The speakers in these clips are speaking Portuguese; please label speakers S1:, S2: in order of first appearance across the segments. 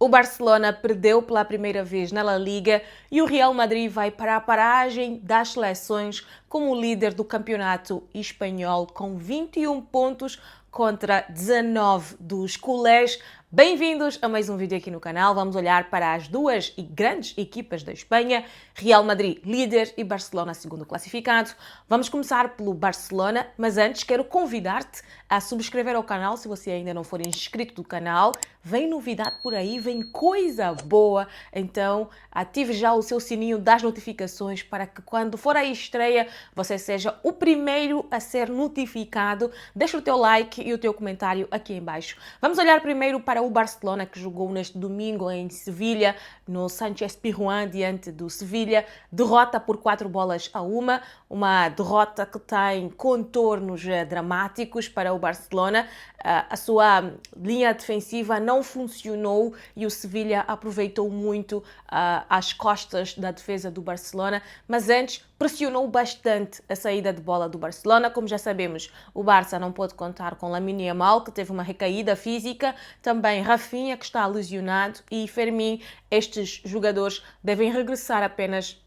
S1: O Barcelona perdeu pela primeira vez na La Liga e o Real Madrid vai para a paragem das seleções como líder do campeonato espanhol com 21 pontos contra 19 dos culés. Bem-vindos a mais um vídeo aqui no canal. Vamos olhar para as duas grandes equipas da Espanha, Real Madrid líder e Barcelona segundo classificado. Vamos começar pelo Barcelona, mas antes quero convidar-te a subscrever ao canal se você ainda não for inscrito do canal. Vem novidade por aí, vem coisa boa, então ative já o seu sininho das notificações para que quando for a estreia você seja o primeiro a ser notificado. Deixa o teu like e o teu comentário aqui em baixo. Vamos olhar primeiro para o Barcelona, que jogou neste domingo em Sevilha, no Sánchez-Pizjuán, diante do Sevilha. Derrota por 4-1, uma derrota que tem contornos dramáticos para o Barcelona. A sua linha defensiva não funcionou e o Sevilha aproveitou muito as costas da defesa do Barcelona, mas antes pressionou bastante a saída de bola do Barcelona. Como já sabemos, o Barça não pode contar com Lamine Yamal, que teve uma recaída física, também Rafinha, que está lesionado, e Fermín. Estes jogadores devem regressar apenas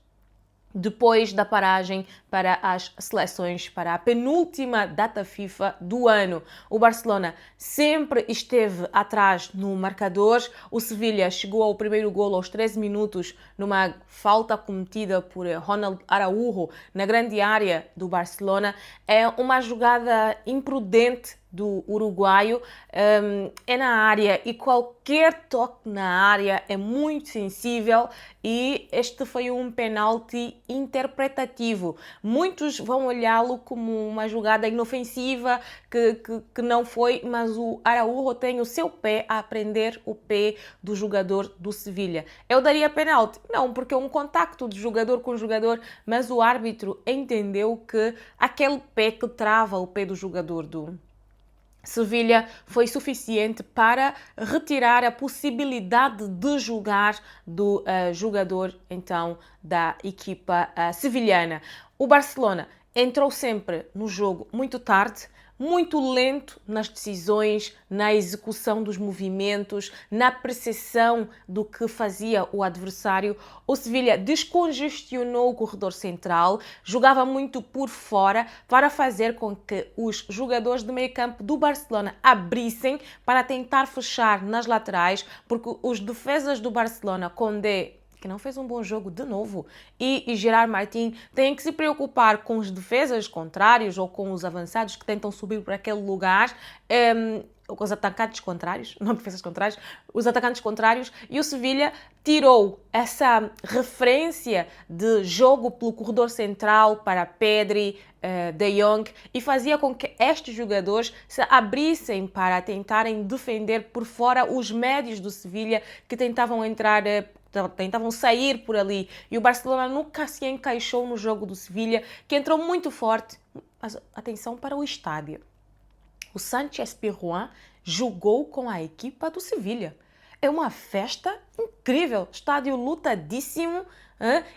S1: depois da paragem para as seleções, para a penúltima data FIFA do ano. O Barcelona sempre esteve atrás no marcador. O Sevilha chegou ao primeiro golo aos 13 minutos numa falta cometida por Ronald Araújo na grande área do Barcelona. É uma jogada imprudente do uruguaio, é na área e qualquer toque na área é muito sensível e este foi um penalti interpretativo. Muitos vão olhá-lo como uma jogada inofensiva que não foi, mas o Araújo tem o seu pé a prender o pé do jogador do Sevilha. Eu daria penalti? Não, porque é um contacto de jogador com jogador, mas o árbitro entendeu que aquele pé que trava o pé do jogador do Sevilha foi suficiente para retirar a possibilidade de jogar do jogador então da equipa sevilhana. O Barcelona entrou sempre no jogo muito tarde, muito lento nas decisões, na execução dos movimentos, na percepção do que fazia o adversário. O Sevilha descongestionou o corredor central, jogava muito por fora para fazer com que os jogadores de meio campo do Barcelona abrissem para tentar fechar nas laterais, porque os defesas do Barcelona, Condé, que não fez um bom jogo de novo, e Gerard Martín têm que se preocupar com os defesas contrários ou com os avançados que tentam subir para aquele lugar, os atacantes contrários, não defesas contrários, os atacantes contrários, e o Sevilha tirou essa referência de jogo pelo corredor central para Pedri, De Jong, e fazia com que estes jogadores se abrissem para tentarem defender por fora os médios do Sevilha que tentavam sair por ali, e o Barcelona nunca se encaixou no jogo do Sevilha, que entrou muito forte. Mas atenção para o estádio. O Sánchez-Pizjuán jogou com a equipa do Sevilha. É uma festa incrível, estádio lotadíssimo,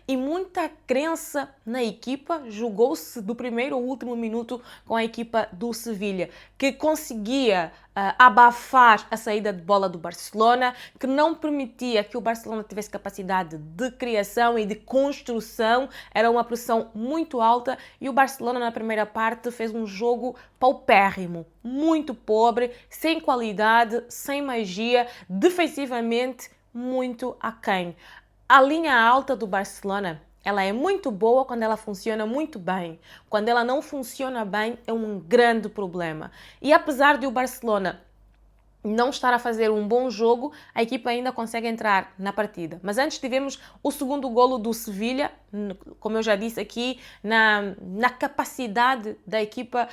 S1: e muita crença na equipa. Jogou-se do primeiro ao último minuto com a equipa do Sevilha, que conseguia abafar a saída de bola do Barcelona, que não permitia que o Barcelona tivesse capacidade de criação e de construção. Era uma pressão muito alta e o Barcelona na primeira parte fez um jogo paupérrimo, muito pobre, sem qualidade, sem magia, defensivamente muito aquém. A linha alta do Barcelona, ela é muito boa quando ela funciona muito bem. Quando ela não funciona bem, é um grande problema. E apesar de o Barcelona não estar a fazer um bom jogo, a equipa ainda consegue entrar na partida. Mas antes tivemos o segundo golo do Sevilha, como eu já disse aqui, na capacidade da equipa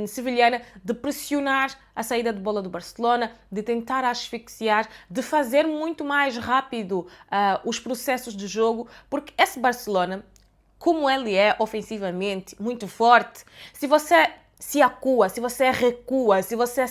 S1: sevilhana de pressionar a saída de bola do Barcelona, de tentar asfixiar, de fazer muito mais rápido os processos de jogo, porque esse Barcelona, como ele é ofensivamente muito forte, se você se acua, se você recua, se você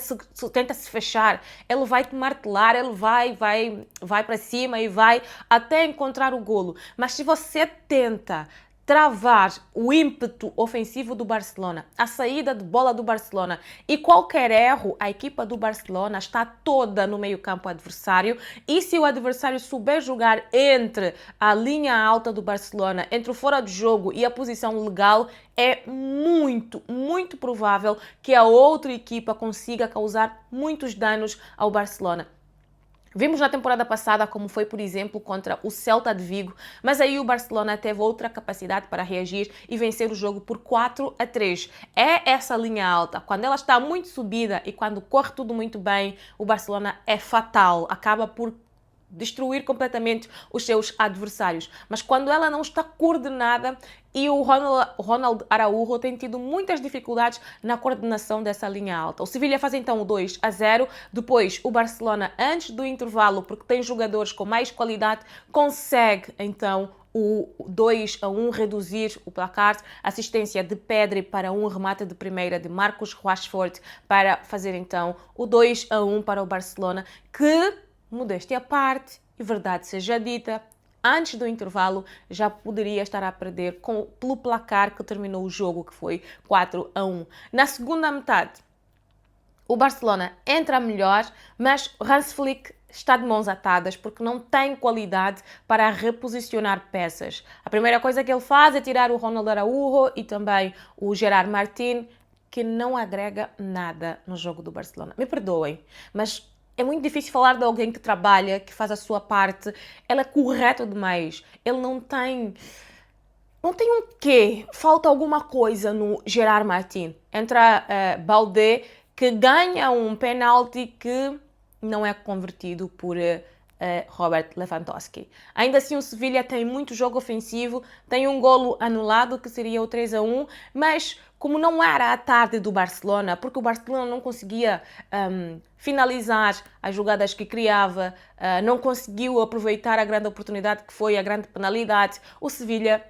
S1: tenta se fechar, ele vai te martelar, ele vai para cima e vai até encontrar o golo. Mas se você tenta travar o ímpeto ofensivo do Barcelona, a saída de bola do Barcelona e qualquer erro, a equipa do Barcelona está toda no meio-campo adversário e se o adversário souber jogar entre a linha alta do Barcelona, entre o fora de jogo e a posição legal, é muito provável que a outra equipa consiga causar muitos danos ao Barcelona. Vimos na temporada passada como foi, por exemplo, contra o Celta de Vigo, mas aí o Barcelona teve outra capacidade para reagir e vencer o jogo por 4-3. É essa linha alta, quando ela está muito subida e quando corre tudo muito bem, o Barcelona é fatal, acaba por destruir completamente os seus adversários. Mas quando ela não está coordenada, e o Ronald Araújo tem tido muitas dificuldades na coordenação dessa linha alta. O Sevilha faz então o 2-0, depois o Barcelona, antes do intervalo, porque tem jogadores com mais qualidade, consegue então o 2-1, reduzir o placar, assistência de Pedri para um remate de primeira de Marcus Rashford para fazer então o 2-1 para o Barcelona, que, modéstia à parte, e verdade seja dita, antes do intervalo já poderia estar a perder pelo placar que terminou o jogo, que foi 4-1. Na segunda metade, o Barcelona entra melhor, mas Hans Flick está de mãos atadas porque não tem qualidade para reposicionar peças. A primeira coisa que ele faz é tirar o Ronald Araújo e também o Gerard Martín, que não agrega nada no jogo do Barcelona. Me perdoem, mas é muito difícil falar de alguém que trabalha, que faz a sua parte. Ele é correto demais. Ele não tem um quê. Falta alguma coisa no Gerard Martín. Entra Baldé, que ganha um penalti que não é convertido por Robert Lewandowski. Ainda assim, o Sevilha tem muito jogo ofensivo, tem um golo anulado, que seria o 3-1, mas como não era a tarde do Barcelona, porque o Barcelona não conseguia finalizar as jogadas que criava, não conseguiu aproveitar a grande oportunidade que foi a grande penalidade, o Sevilha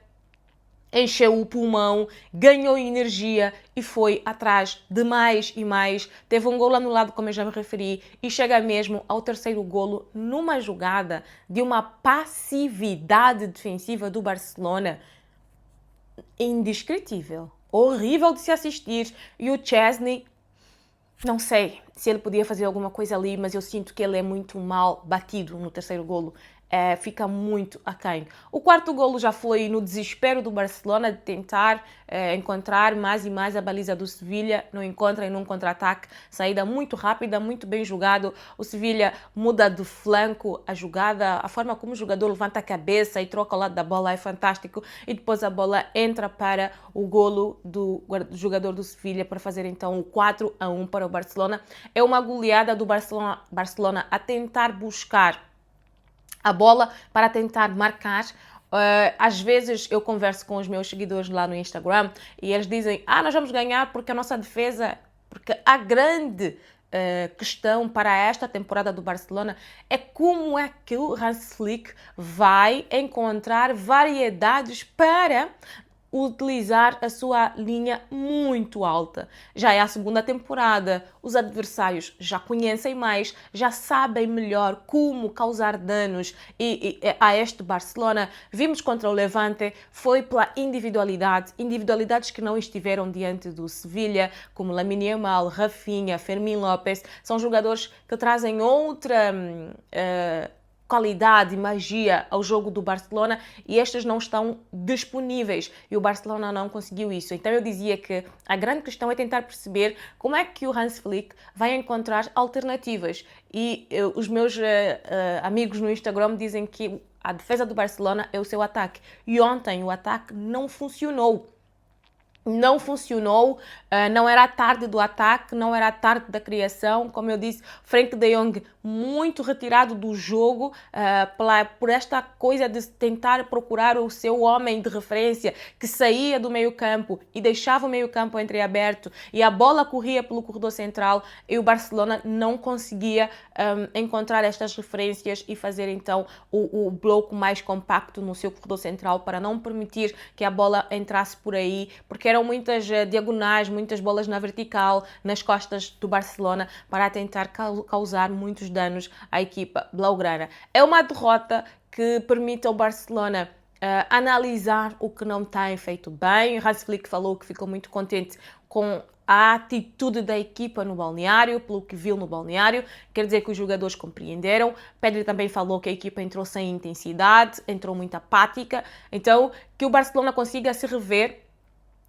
S1: encheu o pulmão, ganhou energia e foi atrás de mais e mais. Teve um golo anulado, como eu já me referi, e chega mesmo ao terceiro golo numa jogada de uma passividade defensiva do Barcelona indescritível, horrível de se assistir. E o Chesney, não sei se ele podia fazer alguma coisa ali, mas eu sinto que ele é muito mal batido no terceiro golo. Fica muito aquém. O quarto golo já foi no desespero do Barcelona de tentar encontrar mais e mais a baliza do Sevilha, não encontra em um contra-ataque, saída muito rápida, muito bem jogado. O Sevilha muda de flanco a jogada, a forma como o jogador levanta a cabeça e troca ao lado da bola é fantástico, e depois a bola entra para o golo do jogador do Sevilha para fazer então o 4-1 para o Barcelona. É uma goleada do Barcelona a tentar buscar a bola para tentar marcar. Às vezes eu converso com os meus seguidores lá no Instagram e eles dizem: nós vamos ganhar porque a nossa defesa, porque a grande questão para esta temporada do Barcelona é como é que o Hans Flick vai encontrar variedades para utilizar a sua linha muito alta. Já é a segunda temporada, os adversários já conhecem mais, já sabem melhor como causar danos a este Barcelona. Vimos contra o Levante, foi pela individualidades que não estiveram diante do Sevilha, como Lamine Yamal, Rafinha, Fermín López, são jogadores que trazem outra qualidade e magia ao jogo do Barcelona e estes não estão disponíveis e o Barcelona não conseguiu isso. Então eu dizia que a grande questão é tentar perceber como é que o Hans Flick vai encontrar alternativas e os meus amigos no Instagram dizem que a defesa do Barcelona é o seu ataque e ontem o ataque não funcionou. Não funcionou, não era a tarde do ataque, não era a tarde da criação. Como eu disse, Frenkie de Jong muito retirado do jogo por esta coisa de tentar procurar o seu homem de referência que saía do meio campo e deixava o meio campo entreaberto e a bola corria pelo corredor central e o Barcelona não conseguia encontrar estas referências e fazer então o bloco mais compacto no seu corredor central para não permitir que a bola entrasse por aí, porque eram muitas diagonais, muitas bolas na vertical, nas costas do Barcelona, para tentar causar muitos danos à equipa blaugrana. É uma derrota que permite ao Barcelona analisar o que não tem feito bem. Hans Flick falou que ficou muito contente com a atitude da equipa no balneário, pelo que viu no balneário, quer dizer que os jogadores compreenderam. Pedri também falou que a equipa entrou sem intensidade, entrou muito apática, então que o Barcelona consiga se rever,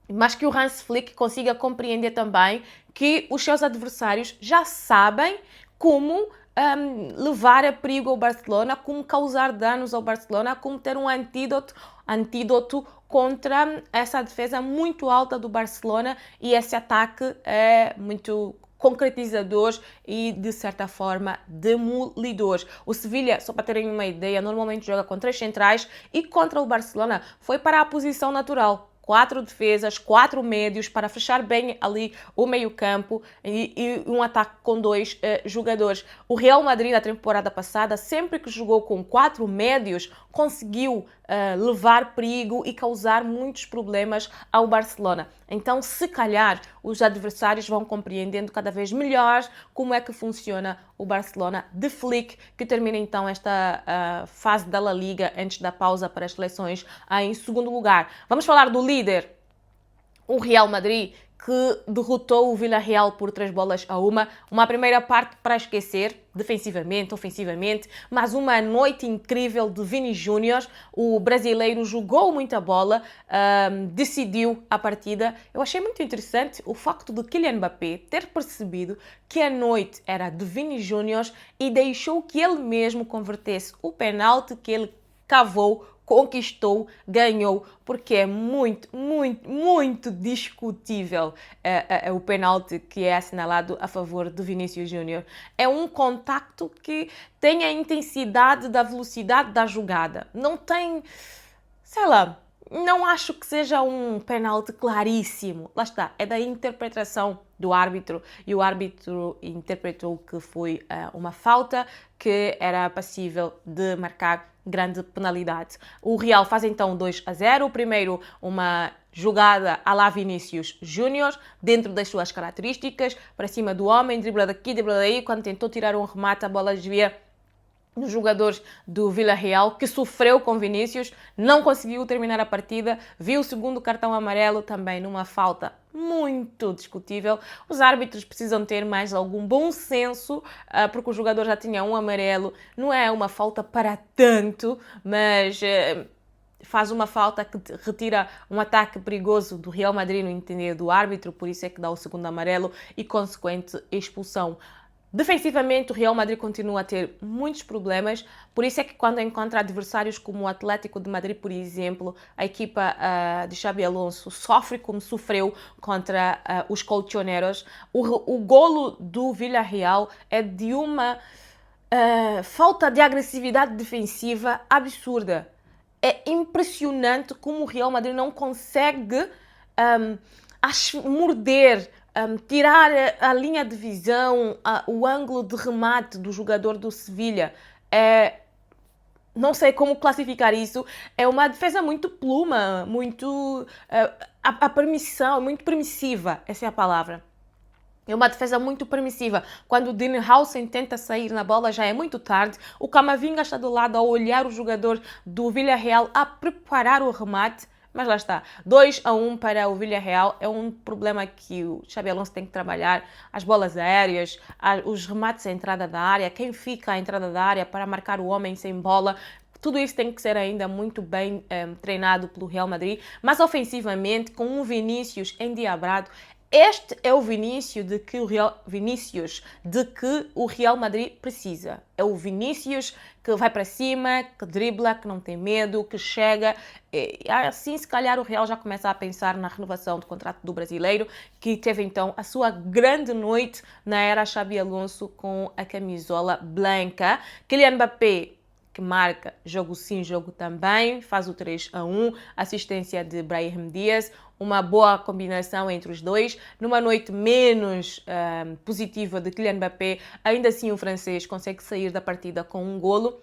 S1: mas que o Hans Flick consiga compreender também que os seus adversários já sabem como levar a perigo ao Barcelona, como causar danos ao Barcelona, como ter um antídoto contra essa defesa muito alta do Barcelona e esse ataque é muito concretizador e, de certa forma, demolidor. O Sevilha, só para terem uma ideia, normalmente joga com 3 centrais e contra o Barcelona foi para a posição natural. 4 defesas, 4 médios para fechar bem ali o meio-campo e um ataque com 2 jogadores. O Real Madrid, na temporada passada, sempre que jogou com 4 médios, conseguiu levar perigo e causar muitos problemas ao Barcelona. Então, se calhar, os adversários vão compreendendo cada vez melhor como é que funciona o Barcelona de Flick, que termina então esta fase da La Liga antes da pausa para as seleções em segundo lugar. Vamos falar do líder, o Real Madrid, que derrotou o Villarreal por 3-1. Uma primeira parte para esquecer, defensivamente, ofensivamente, mas uma noite incrível de Vini Júnior. O brasileiro jogou muita bola, decidiu a partida. Eu achei muito interessante o facto de Kylian Mbappé ter percebido que a noite era de Vini Júnior e deixou que ele mesmo convertesse o penalti que ele cavou, conquistou, ganhou, porque é muito discutível o penalti que é assinalado a favor de Vinícius Júnior. É um contacto que tem a intensidade da velocidade da jogada. Não tem, sei lá, não acho que seja um penalti claríssimo. Lá está, é da interpretação do árbitro e o árbitro interpretou que foi uma falta que era passível de marcar grande penalidade. O Real faz então 2-0. Primeiro, uma jogada à la Vinícius Júnior, dentro das suas características, para cima do homem, dribla daqui, dribla daí. Quando tentou tirar um remate, a bola desvia nos jogadores do Villarreal, que sofreu com Vinícius, não conseguiu terminar a partida, viu o segundo cartão amarelo também numa falta muito discutível. Os árbitros precisam ter mais algum bom senso, porque o jogador já tinha um amarelo, não é uma falta para tanto, mas faz uma falta que retira um ataque perigoso do Real Madrid no entender do árbitro, por isso é que dá o segundo amarelo e consequente expulsão. Defensivamente, o Real Madrid continua a ter muitos problemas, por isso é que quando encontra adversários como o Atlético de Madrid, por exemplo, a equipa de Xabi Alonso sofre como sofreu contra os colchoneros. O golo do Villarreal é de uma falta de agressividade defensiva absurda. É impressionante como o Real Madrid não consegue morder, tirar a linha de visão, o ângulo de remate do jogador do Sevilha. Não sei como classificar isso. É uma defesa muito pluma, muito a permissão, muito permissiva, essa é a palavra. É uma defesa muito permissiva. Quando o Dinhausen tenta sair na bola, já é muito tarde. O Camavinga está do lado a olhar o jogador do Villarreal a preparar o remate. Mas lá está, 2-1 para o Villarreal. É um problema que o Xabi Alonso tem que trabalhar. As bolas aéreas, os remates à entrada da área, quem fica à entrada da área para marcar o homem sem bola. Tudo isso tem que ser ainda muito bem treinado pelo Real Madrid. Mas ofensivamente, com um Vinícius endiabrado, este é o Vinícius de que o Real Madrid precisa. É o Vinícius que vai para cima, que dribla, que não tem medo, que chega. E assim, se calhar, o Real já começa a pensar na renovação do contrato do brasileiro, que teve então a sua grande noite na era Xabi Alonso com a camisola branca. Kylian Mbappé, que marca jogo sim, jogo também, faz o 3-1, assistência de Brahim Diaz, uma boa combinação entre os dois. Numa noite menos positiva de Kylian Mbappé, ainda assim o francês consegue sair da partida com um golo.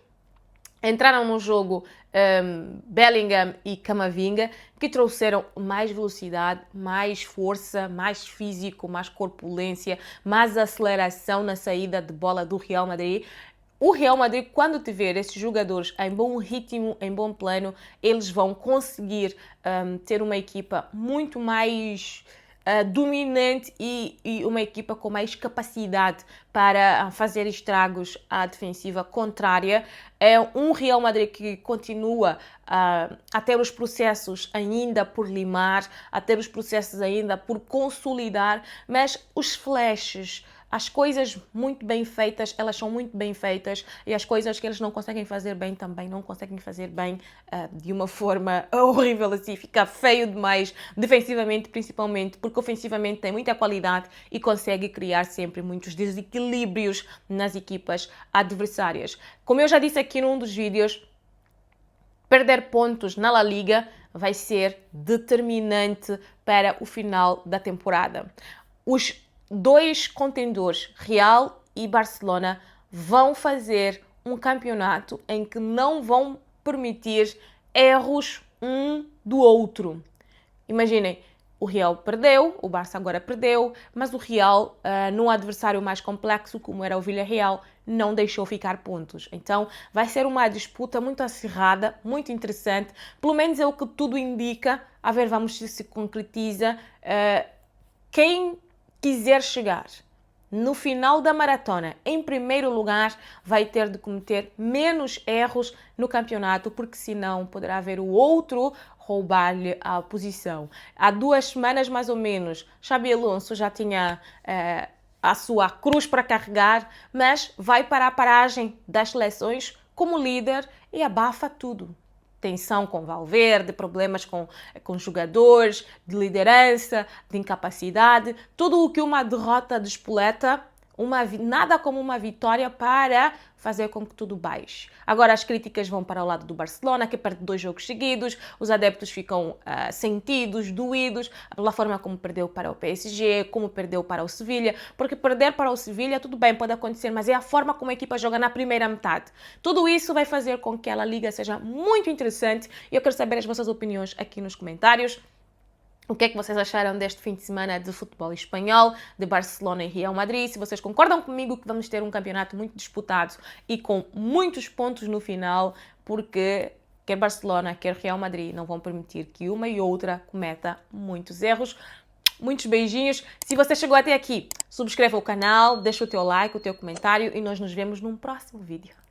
S1: Entraram no jogo Bellingham e Camavinga, que trouxeram mais velocidade, mais força, mais físico, mais corpulência, mais aceleração na saída de bola do Real Madrid. o Real Madrid, quando tiver esses jogadores em bom ritmo, em bom plano, eles vão conseguir ter uma equipa muito mais dominante e uma equipa com mais capacidade para fazer estragos à defensiva contrária. É um Real Madrid que continua a ter os processos ainda por limar, a ter os processos ainda por consolidar, mas os flashes, as coisas muito bem feitas, elas são muito bem feitas, e as coisas que eles não conseguem fazer bem também não conseguem fazer bem de uma forma horrível, assim, fica feio demais, defensivamente principalmente, porque ofensivamente tem muita qualidade e consegue criar sempre muitos desequilíbrios nas equipas adversárias. Como eu já disse aqui num dos vídeos, perder pontos na La Liga vai ser determinante para o final da temporada. Os dois contendores, Real e Barcelona, vão fazer um campeonato em que não vão permitir erros um do outro. Imaginem, o Real perdeu, o Barça agora perdeu, mas o Real, num adversário mais complexo, como era o Villarreal, não deixou ficar pontos. Então, vai ser uma disputa muito acirrada, muito interessante. Pelo menos é o que tudo indica. A ver, vamos ver se concretiza. Quem quiser chegar no final da maratona em primeiro lugar vai ter de cometer menos erros no campeonato, porque senão poderá haver o outro roubar-lhe a posição. Há 2 semanas mais ou menos, Xabi Alonso já tinha a sua cruz para carregar, mas vai para a paragem das seleções como líder e abafa tudo. Tensão com Valverde, problemas com jogadores, de liderança, de incapacidade, tudo o que uma derrota despoleta, nada como uma vitória para fazer com que tudo baixe. Agora as críticas vão para o lado do Barcelona, que perde 2 jogos seguidos, os adeptos ficam sentidos, doídos, pela forma como perdeu para o PSG, como perdeu para o Sevilha, porque perder para o Sevilha, tudo bem, pode acontecer, mas é a forma como a equipa joga na primeira metade. Tudo isso vai fazer com que a Liga seja muito interessante e eu quero saber as vossas opiniões aqui nos comentários. O que é que vocês acharam deste fim de semana de futebol espanhol, de Barcelona e Real Madrid? Se vocês concordam comigo que vamos ter um campeonato muito disputado e com muitos pontos no final, porque quer Barcelona, quer Real Madrid não vão permitir que uma e outra cometa muitos erros. Muitos beijinhos. Se você chegou até aqui, subscreva o canal, deixa o teu like, o teu comentário e nós nos vemos num próximo vídeo.